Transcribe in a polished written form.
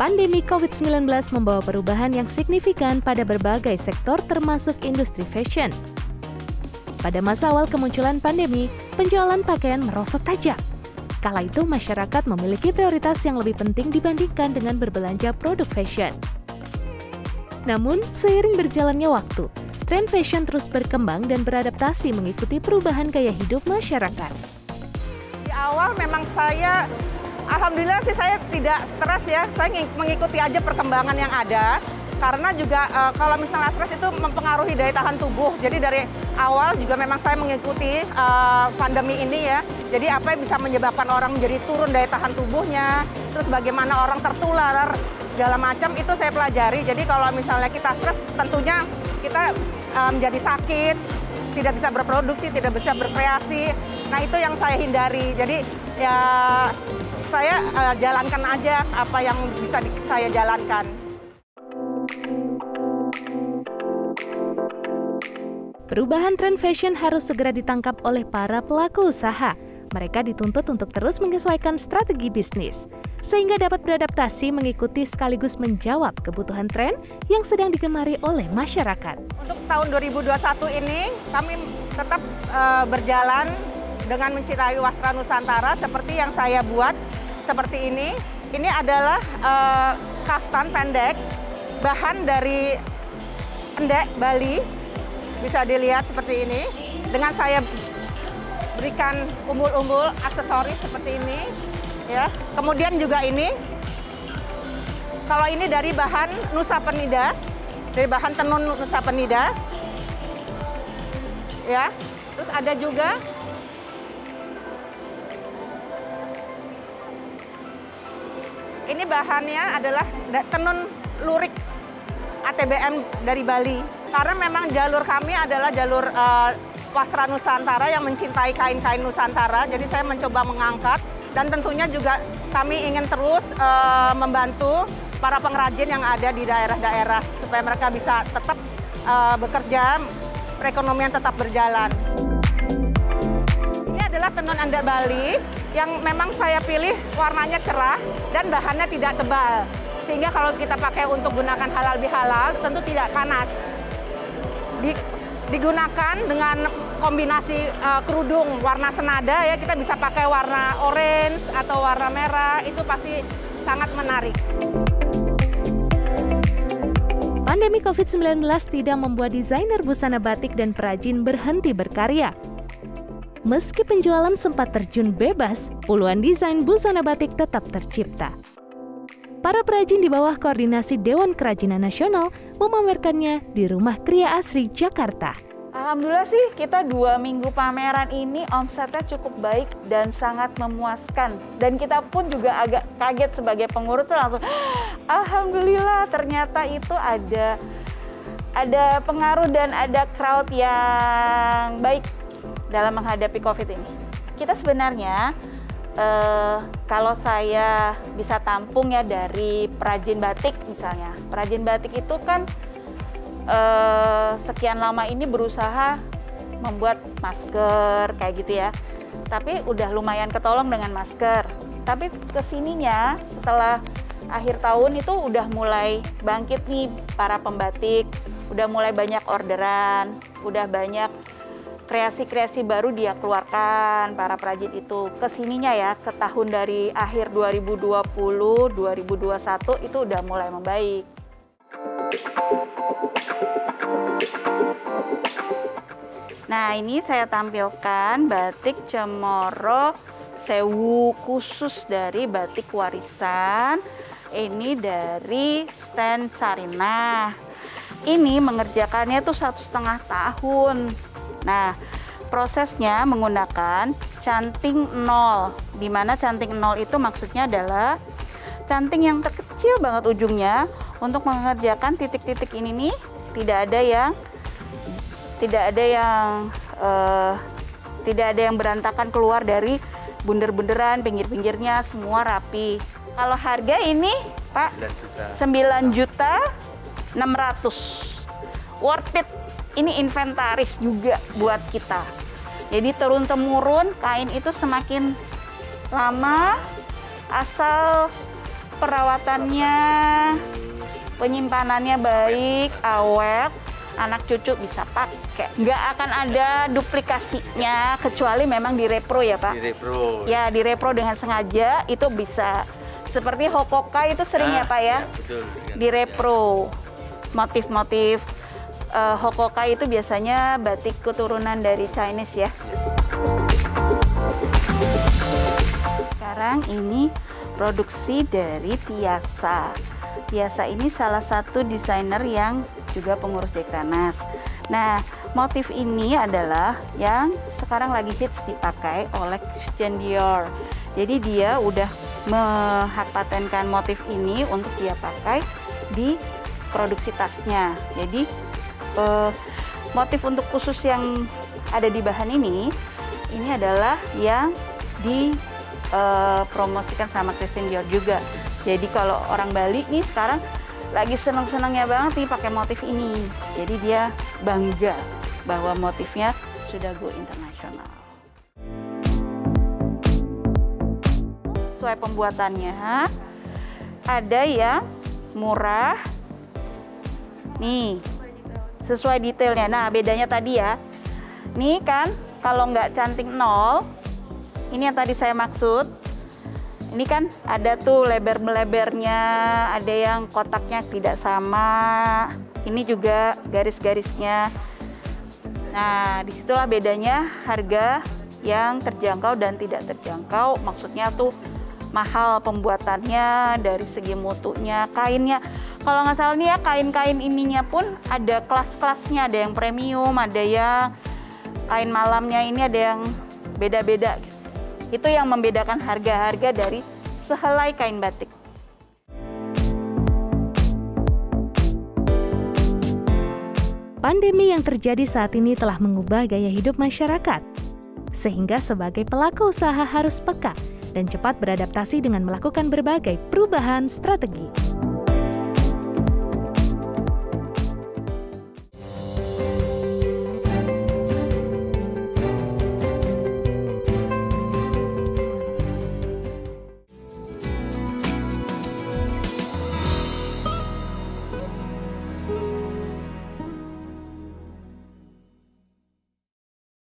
Pandemi COVID-19 membawa perubahan yang signifikan pada berbagai sektor termasuk industri fashion. Pada masa awal kemunculan pandemi, penjualan pakaian merosot tajam. Kala itu masyarakat memiliki prioritas yang lebih penting dibandingkan dengan berbelanja produk fashion. Namun, seiring berjalannya waktu, tren fashion terus berkembang dan beradaptasi mengikuti perubahan gaya hidup masyarakat. Di awal memang alhamdulillah sih saya tidak stres ya, saya mengikuti aja perkembangan yang ada. Karena juga kalau misalnya stres itu mempengaruhi daya tahan tubuh. Jadi dari awal juga memang saya mengikuti pandemi ini ya. Jadi apa yang bisa menyebabkan orang menjadi turun daya tahan tubuhnya, terus bagaimana orang tertular, segala macam itu saya pelajari. Jadi kalau misalnya kita stres tentunya kita menjadi sakit, tidak bisa berproduksi, tidak bisa berkreasi. Nah itu yang saya hindari. Jadi ya saya jalankan aja apa yang bisa saya jalankan. Perubahan tren fashion harus segera ditangkap oleh para pelaku usaha. Mereka dituntut untuk terus menyesuaikan strategi bisnis, sehingga dapat beradaptasi mengikuti sekaligus menjawab kebutuhan tren yang sedang digemari oleh masyarakat. Untuk tahun 2021 ini, kami tetap berjalan dengan mencintai wasra Nusantara seperti yang saya buat. Seperti ini adalah kaftan pendek, bahan dari endek Bali, bisa dilihat seperti ini. Dengan saya berikan umbul-umbul aksesoris seperti ini, ya. Kemudian juga ini, kalau ini dari bahan Nusa Penida, dari bahan tenun Nusa Penida, ya. Terus ada juga ini bahannya adalah tenun lurik ATBM dari Bali. Karena memang jalur kami adalah jalur wasra Nusantara yang mencintai kain-kain Nusantara. Jadi saya mencoba mengangkat dan tentunya juga kami ingin terus membantu para pengrajin yang ada di daerah-daerah supaya mereka bisa tetap bekerja, perekonomian tetap berjalan. Ini adalah tenun endek Bali yang memang saya pilih warnanya cerah dan bahannya tidak tebal. Sehingga kalau kita pakai untuk gunakan halal bihalal tentu tidak panas. Digunakan dengan kombinasi kerudung warna senada ya, kita bisa pakai warna orange atau warna merah, itu pasti sangat menarik. Pandemi COVID-19 tidak membuat desainer busana batik dan perajin berhenti berkarya. Meski penjualan sempat terjun bebas, puluhan desain busana batik tetap tercipta. Para perajin di bawah koordinasi Dewan Kerajinan Nasional memamerkannya di Rumah Kriya Asri, Jakarta. Alhamdulillah sih kita 2 minggu pameran ini omsetnya cukup baik dan sangat memuaskan. Dan kita pun juga agak kaget sebagai pengurus tuh langsung, alhamdulillah ternyata itu ada pengaruh dan ada crowd yang baik dalam menghadapi COVID ini. Kita sebenarnya kalau saya bisa tampung ya dari perajin batik misalnya. Perajin batik itu kan sekian lama ini berusaha membuat masker kayak gitu ya. Tapi udah lumayan ketolong dengan masker. Tapi kesininya setelah akhir tahun itu udah mulai bangkit nih para pembatik. Udah mulai banyak orderan, udah banyak kreasi-kreasi baru dia keluarkan para perajin itu. Kesininya ya, ke tahun dari akhir 2020, 2021 itu udah mulai membaik. Nah ini saya tampilkan batik Cemoro Sewu khusus dari batik warisan. Ini dari stand Sarinah. Ini mengerjakannya tuh 1,5 tahun. Nah, prosesnya menggunakan canting 0, di mana canting 0 itu maksudnya adalah canting yang terkecil banget ujungnya. Untuk mengerjakan titik-titik ini nih, tidak ada yang berantakan keluar dari bunder-bunderan, pinggir-pinggirnya semua rapi. Kalau harga ini, Pak, 9.600.000. Worth it. Ini inventaris juga buat kita. Jadi turun-temurun kain itu semakin lama asal perawatannya, penyimpanannya baik, awet, anak cucu bisa pakai. Nggak akan ada duplikasinya, kecuali memang di repro ya Pak? Di repro. Ya, di repro dengan sengaja itu bisa. Seperti Hokoka itu sering ya Pak ya? Ya betul. Di repro. Motif-motif Hokoka itu biasanya batik keturunan dari Chinese ya. Sekarang ini produksi dari Tiasa. Tiasa ini salah satu desainer yang juga pengurus Dekranaz. Nah, motif ini adalah yang sekarang lagi hits dipakai oleh Christian Dior. Jadi dia udah mengpatenkan motif ini untuk dia pakai di produksi tasnya. Jadi motif untuk khusus yang ada di bahan ini adalah yang dipromosikan sama Christian Dior juga. Jadi kalau orang Bali nih sekarang lagi seneng-senengnya banget nih pakai motif ini. Jadi dia bangga bahwa motifnya sudah go internasional. Sesuai pembuatannya, ada yang murah, nih sesuai detailnya. Nah bedanya tadi ya, nih kan kalau nggak cantik 0, ini yang tadi saya maksud. Ini kan ada tuh lebar-melebarnya, ada yang kotaknya tidak sama. Ini juga garis-garisnya. Nah, disitulah bedanya harga yang terjangkau dan tidak terjangkau. Maksudnya tuh mahal pembuatannya dari segi mutunya, kainnya. Kalau nggak salah nih ya, kain-kain ininya pun ada kelas-kelasnya. Ada yang premium, ada yang kain malamnya ini ada yang beda-beda. Itu yang membedakan harga-harga dari sehelai kain batik. Pandemi yang terjadi saat ini telah mengubah gaya hidup masyarakat, sehingga sebagai pelaku usaha harus peka dan cepat beradaptasi dengan melakukan berbagai perubahan strategi.